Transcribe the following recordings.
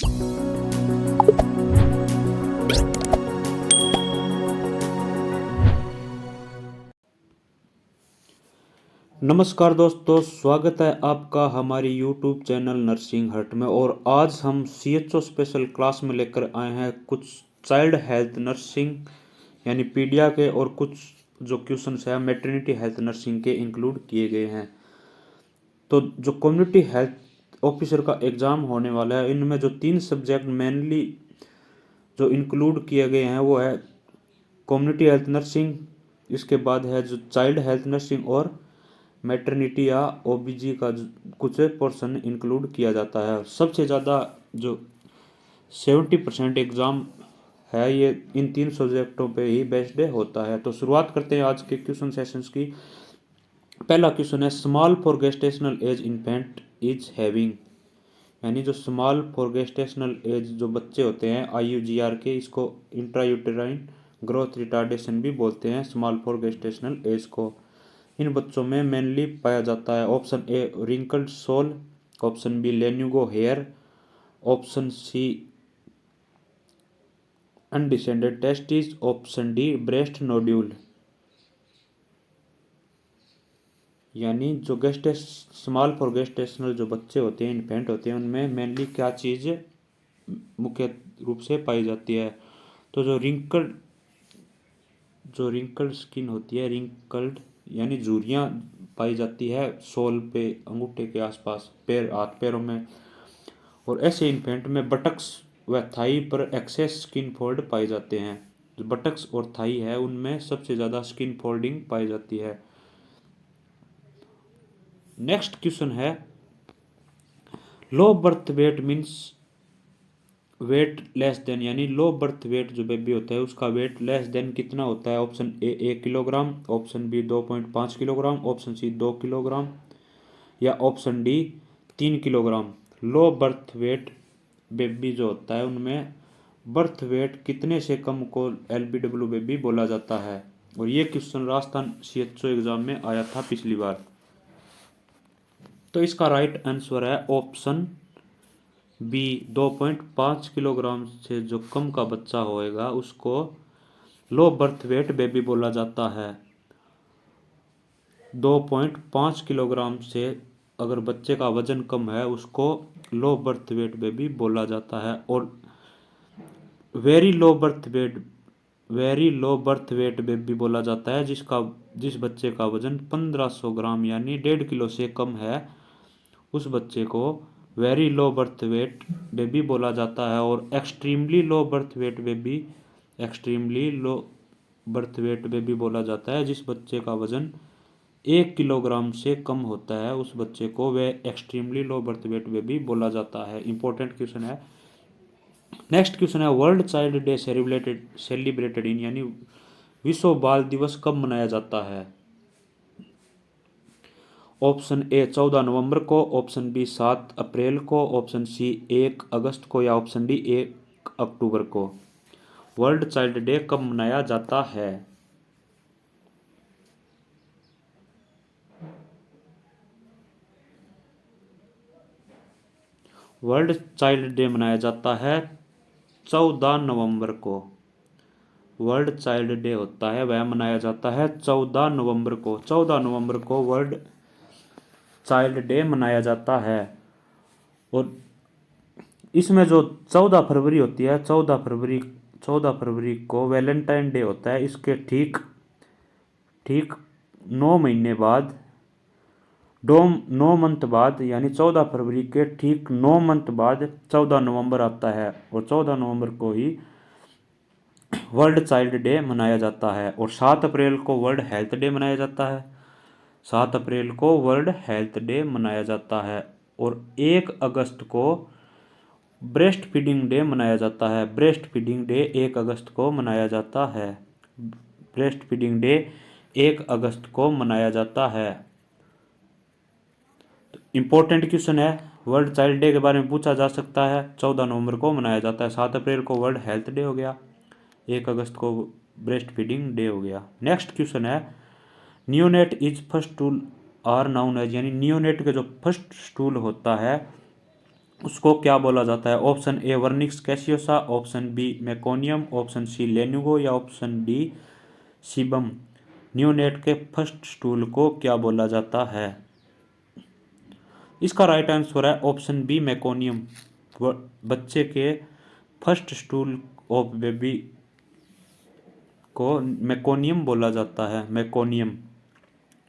नमस्कार दोस्तों, स्वागत है आपका हमारी यूट्यूब चैनल नर्सिंग हट में। और आज हम CHO स्पेशल क्लास में लेकर आए हैं कुछ चाइल्ड हेल्थ नर्सिंग यानी पीडिया के, और कुछ जो क्वेश्चंस है मैटरनिटी हेल्थ नर्सिंग के इंक्लूड किए गए हैं। तो जो कम्युनिटी हेल्थ ऑफिसर का एग्ज़ाम होने वाला है, इनमें जो 3 सब्जेक्ट मेनली जो इंक्लूड किए गए हैं वो है कम्युनिटी हेल्थ नर्सिंग, इसके बाद है जो चाइल्ड हेल्थ नर्सिंग, और मैटरनिटी या OBG का कुछ पोर्शन इंक्लूड किया जाता है। सबसे ज़्यादा जो 70% एग्ज़ाम है ये इन 3 सब्जेक्टों पे ही बेस्ड होता है। तो शुरुआत करते हैं आज के क्वेश्चन सेशंस की। पहला क्वेश्चन है, small for gestational age infant is having, यानी जो स्मॉल फॉर गेस्टेशनल एज जो बच्चे होते हैं IUGR के, इसको इंट्रायूटेराइन ग्रोथ रिटार्डेशन भी बोलते हैं स्मॉल फॉर गेस्टेशनल एज को। इन बच्चों में मेनली पाया जाता है option A wrinkled sole, option B lanugo hair, option C undescended testis, option D breast nodule. यानी जो स्मॉल फॉर गेस्टेशनल जो बच्चे होते हैं, इन्फेंट होते हैं, उनमें मेनली क्या चीज़ मुख्य रूप से पाई जाती है। तो जो रिंकल्ड स्किन होती है, रिंकल्ड यानी झुर्रियाँ पाई जाती है सोल पे, अंगूठे के आसपास, पैर हाथ पैरों में। और ऐसे इन्फेंट में बटक्स व थाई पर एक्सेस स्किन फोल्ड पाए जाते हैं। जो बटक्स और थाई है उनमें सबसे ज़्यादा स्किन फोल्डिंग पाई जाती है। नेक्स्ट क्वेश्चन है, low birth weight means weight less than, यानी लो बर्थ वेट जो बेबी होता है उसका वेट लेस देन कितना होता है। Option A 1 kilogram, option B 2.5 kilogram, option C 2 kilogram, या option D 3 kilogram. Low birth weight baby जो होता है उनमें बर्थ वेट कितने से कम को LBW बेबी बोला जाता है। और ये क्वेश्चन राजस्थान CHO एग्जाम में आया था पिछली बार। तो इसका राइट आंसर है ऑप्शन बी, 2.5 किलोग्राम से जो कम का बच्चा होएगा उसको लो बर्थ वेट बेबी बोला जाता है। 2.5 किलोग्राम से अगर बच्चे का वजन कम है उसको लो बर्थ वेट बेबी बोला जाता है। और very low birth weight baby बोला जाता है जिस बच्चे का वजन 1500 ग्राम यानी 1.5 किलो से कम है, उस बच्चे को very low birth weight baby बोला जाता है। और extremely low birth weight baby बोला जाता है जिस बच्चे का वजन 1 किलोग्राम से कम होता है, उस बच्चे को वे extremely low birth weight baby बोला जाता है। इंपॉर्टेंट क्वेश्चन है। नेक्स्ट क्वेश्चन है, world child day celebrated in, यानी विश्व बाल दिवस कब मनाया जाता है। ऑप्शन ए 14 नवंबर को, ऑप्शन बी 7 अप्रैल को, ऑप्शन सी 1 अगस्त को, या ऑप्शन डी 1 अक्टूबर को। वर्ल्ड चाइल्ड डे कब मनाया जाता है। वर्ल्ड चाइल्ड डे मनाया जाता है 14 नवंबर को। वर्ल्ड चाइल्ड डे होता है वह मनाया जाता है 14 नवंबर को। 14 नवंबर को वर्ल्ड चाइल्ड डे मनाया जाता है। और इसमें जो 14 फरवरी होती है, 14 फरवरी को वैलेंटाइन डे होता है। इसके ठीक ठीक 9 महीने बाद, 9 मंथ बाद, यानी 14 फरवरी के ठीक 9 मंथ बाद 14 नवंबर आता है। और 14 नवंबर को ही वर्ल्ड चाइल्ड डे मनाया जाता है। और 7 अप्रैल को वर्ल्ड हेल्थ डे मनाया जाता है। 7 अप्रैल को वर्ल्ड हेल्थ डे मनाया जाता है। और 1 अगस्त को ब्रेस्ट फीडिंग डे मनाया जाता है। ब्रेस्ट फीडिंग डे 1 अगस्त को मनाया जाता है। ब्रेस्ट फीडिंग डे 1 अगस्त को मनाया जाता है। इंपॉर्टेंट क्वेश्चन है, वर्ल्ड चाइल्ड डे के बारे में पूछा जा सकता है। 14 नवंबर को मनाया जाता है। 7 अप्रैल को वर्ल्ड हेल्थ डे हो गया, 1 अगस्त को ब्रेस्ट फीडिंग डे हो गया। नेक्स्ट क्वेश्चन है, neonate is first stool are known as, यानी नियोनेट के जो फर्स्ट स्टूल होता है उसको क्या बोला जाता है? Option A vernix caseosa, option B meconium, option C lanugo या ऑप्शन डी सीबम। न्यूनेट के फर्स्ट स्टूल को क्या बोला जाता है? इसका राइट आंसर है ऑप्शन बी मेकोनियम। बच्चे के फर्स्ट स्टूल ऑफ बेबी को मेकोनियम बोला जाता है, मेकोनियम।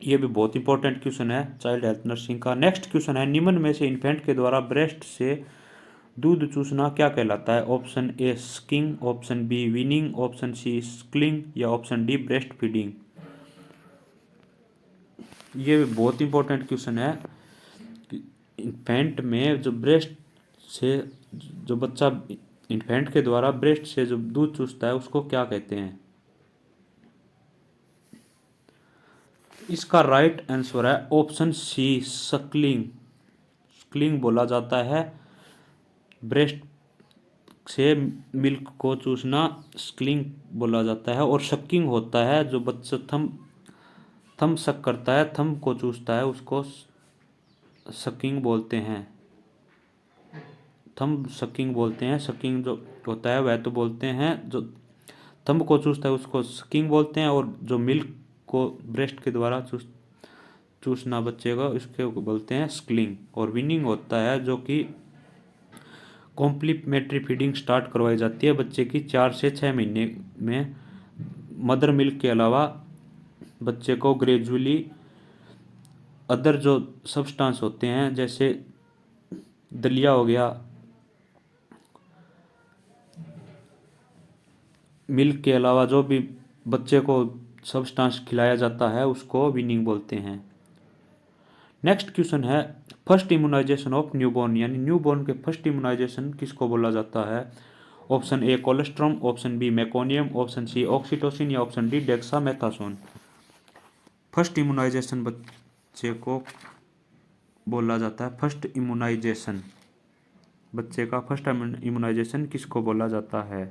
ये भी बहुत इंपॉर्टेंट क्वेश्चन है चाइल्ड हेल्थ नर्सिंग का। नेक्स्ट क्वेश्चन है, निम्न में से इन्फेंट के द्वारा ब्रेस्ट से दूध चूसना क्या कहलाता है? Option A sucking, option B weaning, option C suckling या ऑप्शन डी ब्रेस्ट फीडिंग। ये भी बहुत इंपॉर्टेंट क्वेश्चन है। इन्फेंट में जो ब्रेस्ट से जो बच्चा इन्फेंट के द्वारा ब्रेस्ट से जो दूध चूसता है उसको क्या कहते हैं? इसका राइट आंसर है ऑप्शन सी सक्लिंग। स्क्लिंग बोला जाता है ब्रेस्ट से मिल्क को चूसना, स्क्लिंग बोला जाता है। और शक्किंग होता है जो बच्चा थम सक करता है, थम को चूसता है, उसको सकिंग बोलते हैं, थम सकिंग बोलते हैं। सकिंग जो होता है वह तो बोलते हैं, जो थंब को चूसता है उसको सकिंग बोलते हैं, और जो मिल्क को ब्रेस्ट के द्वारा चूसना बच्चे का उसके बोलते हैं स्क्लिंग। और विनिंग होता है जो कि कॉम्प्लीमेंट्री फीडिंग स्टार्ट करवाई जाती है बच्चे की 4 से 6 महीने में। मदर मिल्क के अलावा बच्चे को ग्रेजुअली अदर जो सब्सटेंस होते हैं जैसे दलिया हो गया, मिल्क के अलावा जो भी बच्चे को सब्सटेंस खिलाया जाता है उसको वीनिंग बोलते हैं। नेक्स्ट क्वेश्चन है, फर्स्ट इम्यूनाइजेशन ऑफ न्यूबॉर्न, यानी न्यूबॉर्न के फर्स्ट इम्यूनाइजेशन किसको बोला जाता है? Option A colostrum, option B meconium, option C oxytocin या option D dexamethasone. First immunisation बच्चे को बोला जाता है, फर्स्ट इम्यूनाइजेशन बच्चे का फर्स्ट इम्यूनाइजेशन किसको बोला जाता है?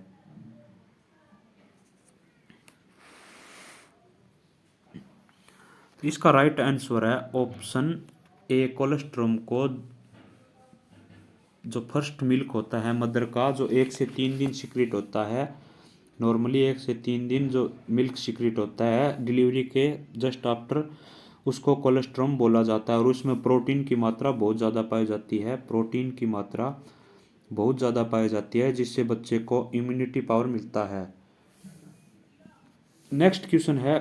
इसका राइट आंसर है ऑप्शन ए कोलेस्ट्रम को। जो फर्स्ट मिल्क होता है मदर का, जो 1 से 3 दिन सिक्रेट होता है, नॉर्मली 1 से 3 दिन जो मिल्क सिक्रेट होता है डिलीवरी के जस्ट आफ्टर, उसको कोलेस्ट्रम बोला जाता है। और उसमें प्रोटीन की मात्रा बहुत ज़्यादा पाई जाती है, प्रोटीन की मात्रा बहुत ज़्यादा पाई जाती है, जिससे बच्चे को इम्यूनिटी पावर मिलता है। नेक्स्ट क्वेश्चन है,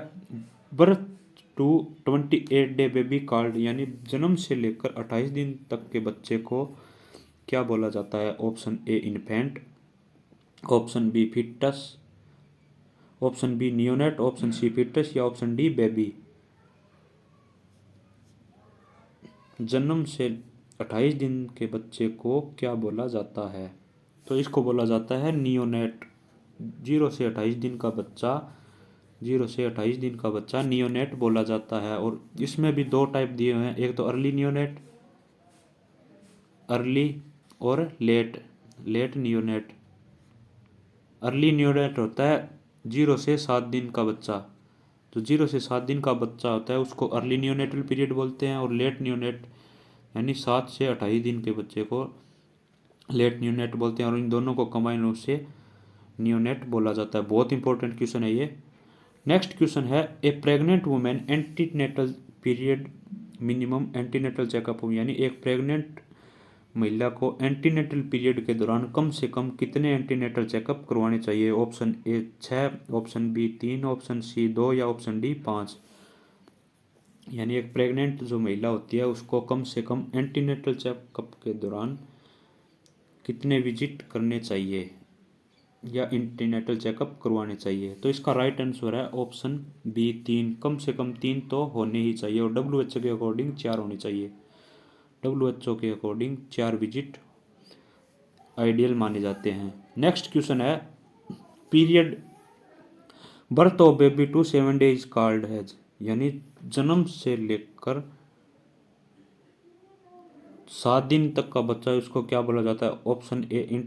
birth to 28 day baby called, यानी जन्म से लेकर 28 दिन तक के बच्चे को क्या बोला जाता है? Option A infant, option B foetus, option B neonate, option C foetus या ऑप्शन डी बेबी। जन्म से 28 दिन के बच्चे को क्या बोला जाता है? तो इसको बोला जाता है नियोनेट। 0 से 28 दिन का बच्चा, 0 से 28 दिन का बच्चा नियोनेट बोला जाता है। और इसमें भी 2 टाइप दिए हुए हैं, एक तो अर्ली नियोनेट, अर्ली, और late, late neonate. Early neonate होता है 0 से 7 दिन का बच्चा, जो 0 से 7 दिन का बच्चा होता है उसको अर्ली नियोनेटल पीरियड बोलते हैं। और लेट नियोनेट यानी 7 से 28 दिन के बच्चे को लेट नियोनेट बोलते हैं। और इन दोनों को कंबाइन रूप से नियोनेट बोला जाता है। बहुत इंपॉर्टेंट क्वेश्चन है ये। नेक्स्ट क्वेश्चन है, a pregnant women antenatal period minimum antenatal checkup, यानी एक प्रेग्नेंट महिला को एंटीनेटल पीरियड के दौरान कम से कम कितने एंटीनेटल चेकअप करवाने चाहिए? Option A 6, option B 3, option C 2 या ऑप्शन डी 5। यानी एक प्रेग्नेंट जो महिला होती है उसको कम से कम एंटीनेटल चेकअप के दौरान कितने विजिट करने चाहिए या एंटीनेटल चेकअप करवाने चाहिए? तो इसका राइट आंसर है ऑप्शन बी 3। कम से कम 3 तो होने ही चाहिए, और WHO के अकॉर्डिंग 4 होने चाहिए। WHO के अकॉर्डिंग 4 विजिट आइडियल माने जाते हैं। नेक्स्ट क्वेश्चन है, period birth of baby to 7 days called has, यानी जन्म से लेकर 7 दिन तक का बच्चा उसको क्या बोला जाता है? ऑप्शन ए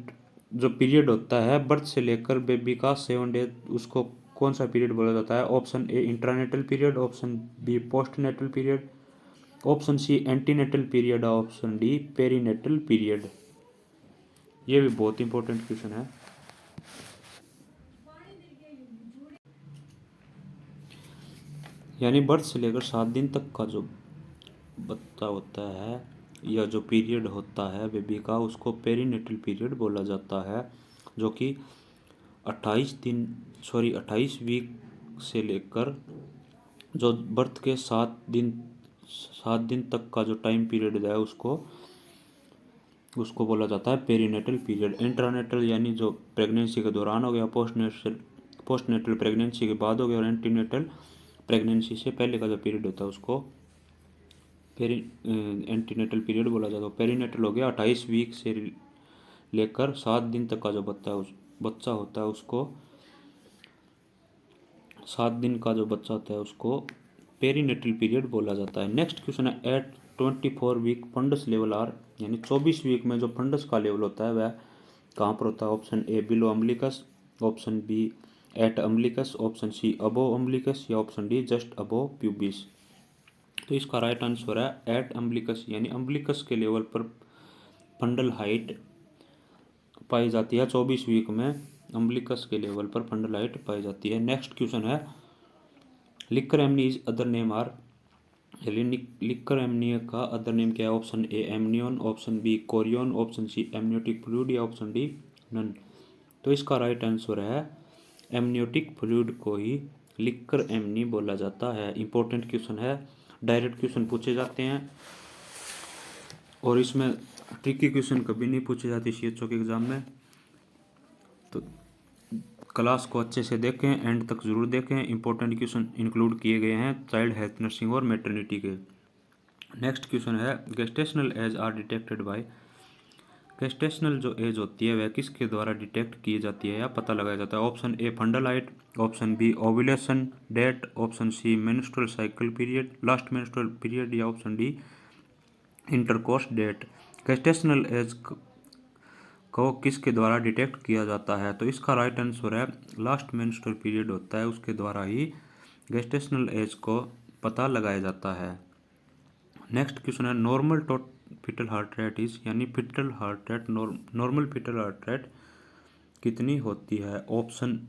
जो पीरियड होता है बर्थ से लेकर बेबी का 7 डेज, उसको कौन सा पीरियड बोला जाता है? Option A intranatal period, option B postnatal period, option C antenatal period, option D perinatal period. ये भी बहुत इंपॉर्टेंट क्वेश्चन है। यानी बर्थ से लेकर 7 दिन तक का जो बच्चा होता है या जो पीरियड होता है बेबी का, उसको पेरीनेटल पीरियड बोला जाता है, जो कि 28 वीक से लेकर जो बर्थ के 7 दिन तक का जो टाइम पीरियड है उसको उसको बोला जाता है पेरीनेटल पीरियड। इंट्रानेटल यानी जो प्रेगनेंसी के दौरान हो गया, पोस्टनेटल प्रेगनेंसी के बाद हो गया, और एंटीनेटल प्रेगनेंसी से पहले का जो पीरियड होता है उसको पेरी एंटीनेटल पीरियड बोला जाता है। पेरीनेटल हो गया 28 वीक से लेकर 7 दिन तक का जो बच्चा होता है उसको 7 दिन का जो बच्चा होता है उसको पेरीनेटल पीरियड बोला जाता है। नेक्स्ट क्वेश्चन है, at 24 week fundus level are, यानी 24 वीक में जो फंडस का लेवल होता है वह कहाँ पर होता है? Option A below umbilicus, option B at umbilicus, option C above umbilicus, या option D just above pubis. तो इसका राइट आंसर है एट अम्बिलिकस, यानी अम्बिलिकस के लेवल पर फंडल हाइट पाई जाती है। 24 वीक में अम्बिलिकस के लेवल पर फंडल हाइट पाई जाती है। नेक्स्ट क्वेश्चन है, liquor amnii other name are, liquor amnii का अदर नेम क्या है? Option A amnion, option B chorion, option C amniotic fluid, या ऑप्शन डी नन। तो इसका राइट आंसर है एमनियोटिक फ्लूइड को ही लिकर एमनी बोला जाता है। इंपॉर्टेंट क्वेश्चन है, डायरेक्ट क्वेश्चन पूछे जाते हैं और इसमें ट्रिकी क्वेश्चन कभी नहीं पूछे जाते सीएचओ के एग्जाम में। तो क्लास को अच्छे से देखें, एंड तक जरूर देखें, इंपॉर्टेंट क्वेश्चन इंक्लूड किए गए हैं चाइल्ड हेल्थ नर्सिंग और मैटरनिटी के। नेक्स्ट क्वेश्चन है, gestational age are detected by, gestational जो एज होती है वह किसके द्वारा डिटेक्ट की जाती है या पता लगाया जाता है? Option A fundal height, option B ovulation date, option C menstrual cycle period, last menstrual period, या option D intercourse date. Gestational age को किसके द्वारा डिटेक्ट किया जाता है? तो इसका राइट आंसर है लास्ट मेंस्ट्रुअल पीरियड होता है उसके द्वारा ही गेस्टेशनल एज को पता लगाया जाता है। नेक्स्ट क्वेश्चन है, normal foetal heart rate is, यानी foetal heart rate normal foetal heart rate कितनी होती है? ऑप्शन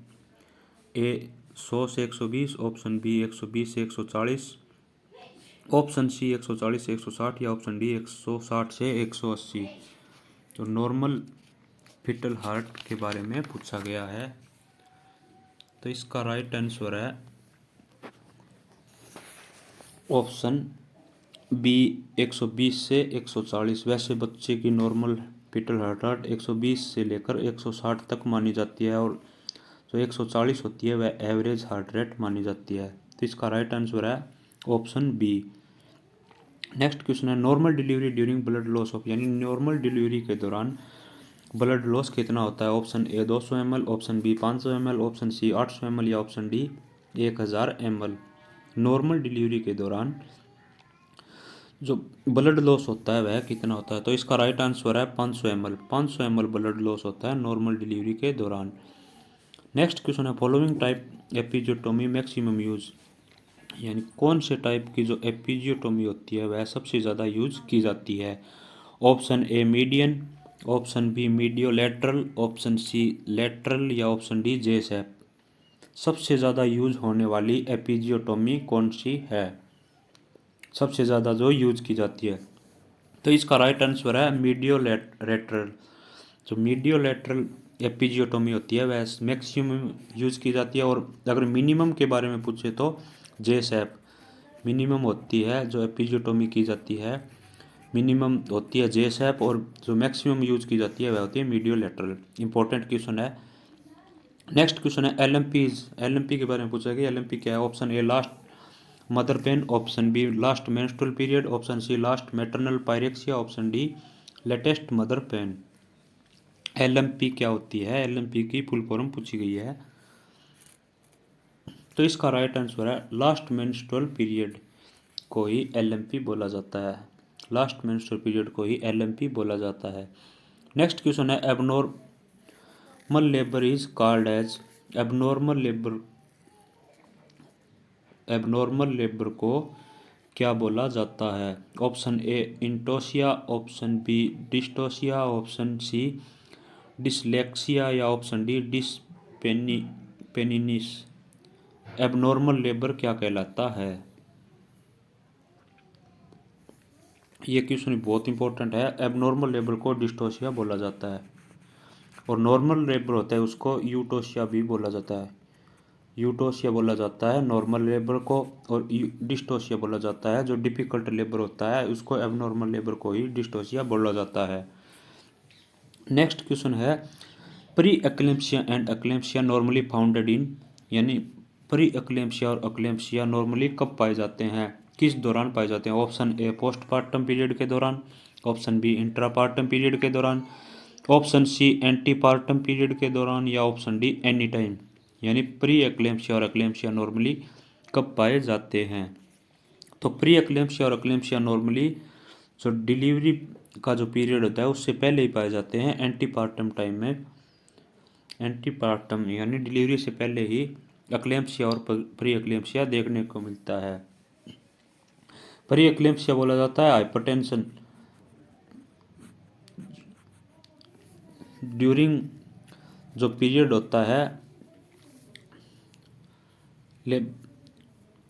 ए 100 से 120, ऑप्शन बी 120 से 140, ऑप्शन सी 140 से 160, या ऑप्शन डी 160 से 180। तो नॉर्मल फीटल हार्ट के बारे में पूछा गया है। तो इसका राइट आंसर है ऑप्शन बी 120 से 140। वैसे बच्चे की नॉर्मल फीटल हार्ट रेट 120 से लेकर 160 तक मानी जाती है, और जो 140 होती है वह एवरेज हार्ट रेट मानी जाती है। तो इसका राइट आंसर है ऑप्शन बी। नेक्स्ट क्वेश्चन है, normal delivery during blood loss of, यानी नॉर्मल डिलीवरी के दौरान ब्लड लॉस कितना होता है? Option A 200 ml, option B 500 ml, option C 800 ml, या option D 1000 ml। Normal delivery के दौरान जो ब्लड लॉस होता है वह कितना होता है? तो इसका राइट आंसर है 500 ml। 500 ml ब्लड लॉस होता है नॉर्मल डिलीवरी के दौरान। नेक्स्ट क्वेश्चन है, following type episiotomy maximum use, यानी कौन से टाइप की जो एपिजियोटोमी होती है वह सबसे ज़्यादा यूज की जाती है? Option A median, option B mediolateral, option C lateral, या ऑप्शन डी जे शेप। सबसे ज़्यादा यूज होने वाली एपिजियोटोमी कौन सी है? सबसे ज़्यादा जो यूज की जाती है, तो इसका राइट आंसर है मीडियो लेटरल। जो मीडियो लेटरल एपिजियोटोमी होती है वह मैक्सिमम यूज की जाती है। और अगर मिनिमम के बारे में पूछे तो जे शेप मिनिमम होती है, जो एपिजियोटोमी की जाती है मिनिमम होती है जे शेप, और जो मैक्सिमम यूज की जाती है वह होती है मीडियो लेटरल। इंपॉर्टेंट क्वेश्चन है। नेक्स्ट क्वेश्चन है, एलएमपी के बारे में पूछा गया। एलएमपी क्या है? Option A last mother pain, option B last menstrual period, option C last maternal pyrexia, option D latest mother pain. LMP क्या होती है? एलएमपी की फुल फॉर्म पूछी गई है। तो इसका राइट आंसर है लास्ट मेंस्ट्रुअल पीरियड को ही एलएमपी बोला जाता है। लास्ट मेंस्ट्रुअल पीरियड को ही एलएमपी बोला जाता है। नेक्स्ट क्वेश्चन है, abnormal labour is called as, abnormal labour को क्या बोला जाता है? Option A eutocia, option B dystocia, option C dyslexia या ऑप्शन डी डिसपेनिनिस। एबनॉर्मल लेबर क्या कहलाता है? ये क्वेश्चन बहुत इंपॉर्टेंट है। एबनॉर्मल लेबर को डिस्टोशिया बोला जाता है और नॉर्मल लेबर होता है उसको यूटोशिया भी बोला जाता है। यूटोशिया बोला जाता है नॉर्मल लेबर को, और डिस्टोशिया बोला जाता है जो डिफिकल्ट लेबर होता है उसको। एबनॉर्मल लेबर को ही डिस्टोशिया बोला जाता है। नेक्स्ट क्वेश्चन है, pre eclampsia and eclampsia normally founded in, यानी प्री एक्लेम्पसिया और एक्लेम्पसिया नॉर्मली कब पाए जाते हैं, किस दौरान पाए जाते हैं? ऑप्शन ए पोस्टपार्टम पीरियड के दौरान, ऑप्शन बी इंट्रापार्टम पीरियड के दौरान, ऑप्शन सी एंटीपार्टम पीरियड के दौरान, या ऑप्शन डी एनी टाइम। यानी प्री एक्लेम्पसिया और एक्लेम्पसिया नॉर्मली कब पाए जाते हैं? तो प्री एक्लेम्पसिया और एक्लेम्पसिया नॉर्मली जो डिलीवरी का जो पीरियड होता है उससे पहले ही पाए जाते हैं, एंटीपार्टम टाइम में। एंटीपार्टम यानी डिलीवरी से पहले ही एक्लेम्पसिया और प्री एक्लेम्पसिया देखने को मिलता है। प्री एक्लेम्पसिया बोला जाता है हाइपरटेंशन ड्यूरिंग जो पीरियड होता है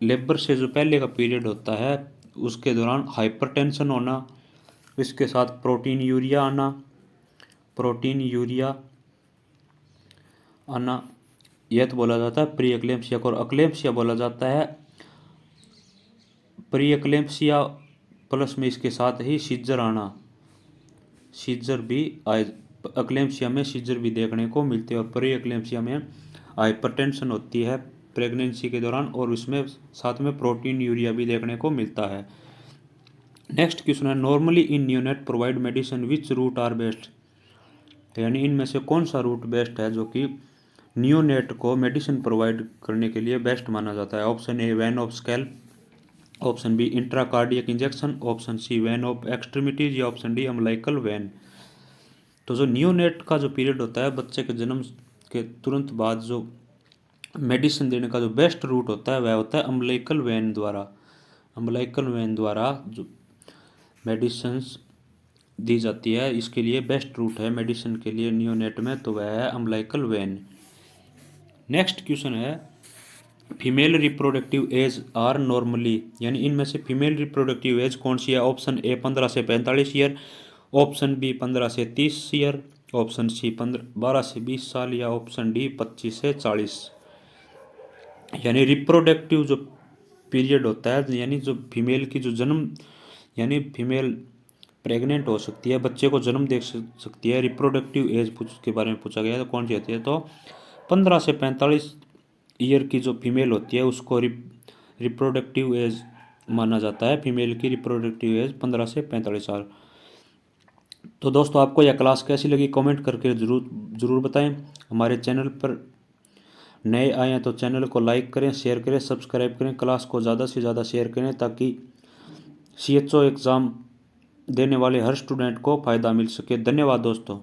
लेबर से जो पहले का पीरियड होता है उसके दौरान हाइपरटेंशन होना, इसके साथ प्रोटीन यूरिया आना, यह तो बोला जाता है प्री एक्लेम्पसिया को। और एक्लेम्पसिया बोला जाता है प्री एक्लेम्पसिया प्लस में इसके साथ ही सीजर आना, सीजर भी एक्लेम्पसिया में सीजर भी देखने को मिलते हैं। और प्री एक्लेम्पसिया में हाइपरटेंशन होती है प्रेगनेंसी के दौरान, और इसमें साथ में प्रोटीन यूरिया भी देखने को मिलता है। नेक्स्ट क्वेश्चन है, normally in neonate provide medicine which route are best, यानी इनमें से कौन सा रूट बेस्ट है जो कि न्यूनेट को मेडिसिन प्रोवाइड करने के लिए बेस्ट माना जाता है? Option A vein of scalp, option B intracardiac injection, option C vein of extremities, या ऑप्शन डी अम्बिलिकल वैन। तो जो न्यूनेट का जो पीरियड होता है बच्चे के जन्म के तुरंत बाद जो मेडिसिन देने का जो बेस्ट रूट होता है वह होता है अम्बिलिकल वैन द्वारा। अम्बिलिकल वैन द्वारा जो मेडिसिन्स दी जाती है इसके लिए बेस्ट रूट है मेडिसिन के लिए न्यूनेट में, तो वह है अम्बिलिकल वैन। नेक्स्ट क्वेश्चन है, female reproductive age are normally, यानी इनमें से फीमेल रिप्रोडक्टिव एज कौन सी है? ऑप्शन ए 15 से 45 ईयर, ऑप्शन बी 15 से 30 ईयर, ऑप्शन सी 12 से 20 साल, या ऑप्शन डी 25 से 40। यानी रिप्रोडक्टिव जो पीरियड होता है, यानी जो फीमेल की जो जन्म, यानी फीमेल प्रेग्नेंट हो सकती है, बच्चे को जन्म दे सकती है, रिप्रोडक्टिव एज के बारे में पूछा गया है तो कौन सी होती है? तो 15 से 45 ईयर की जो फीमेल होती है उसको रिप्रोडक्टिव एज माना जाता है। फीमेल की रिप्रोडक्टिव एज 15 से 45 साल। तो दोस्तों आपको यह क्लास कैसी लगी कमेंट करके ज़रूर बताएं। हमारे चैनल पर नए आए हैं तो चैनल को लाइक करें, शेयर करें, सब्सक्राइब करें, क्लास को ज़्यादा से ज़्यादा शेयर करें ताकि CHO एग्ज़ाम देने वाले हर स्टूडेंट को फ़ायदा मिल सके। धन्यवाद दोस्तों।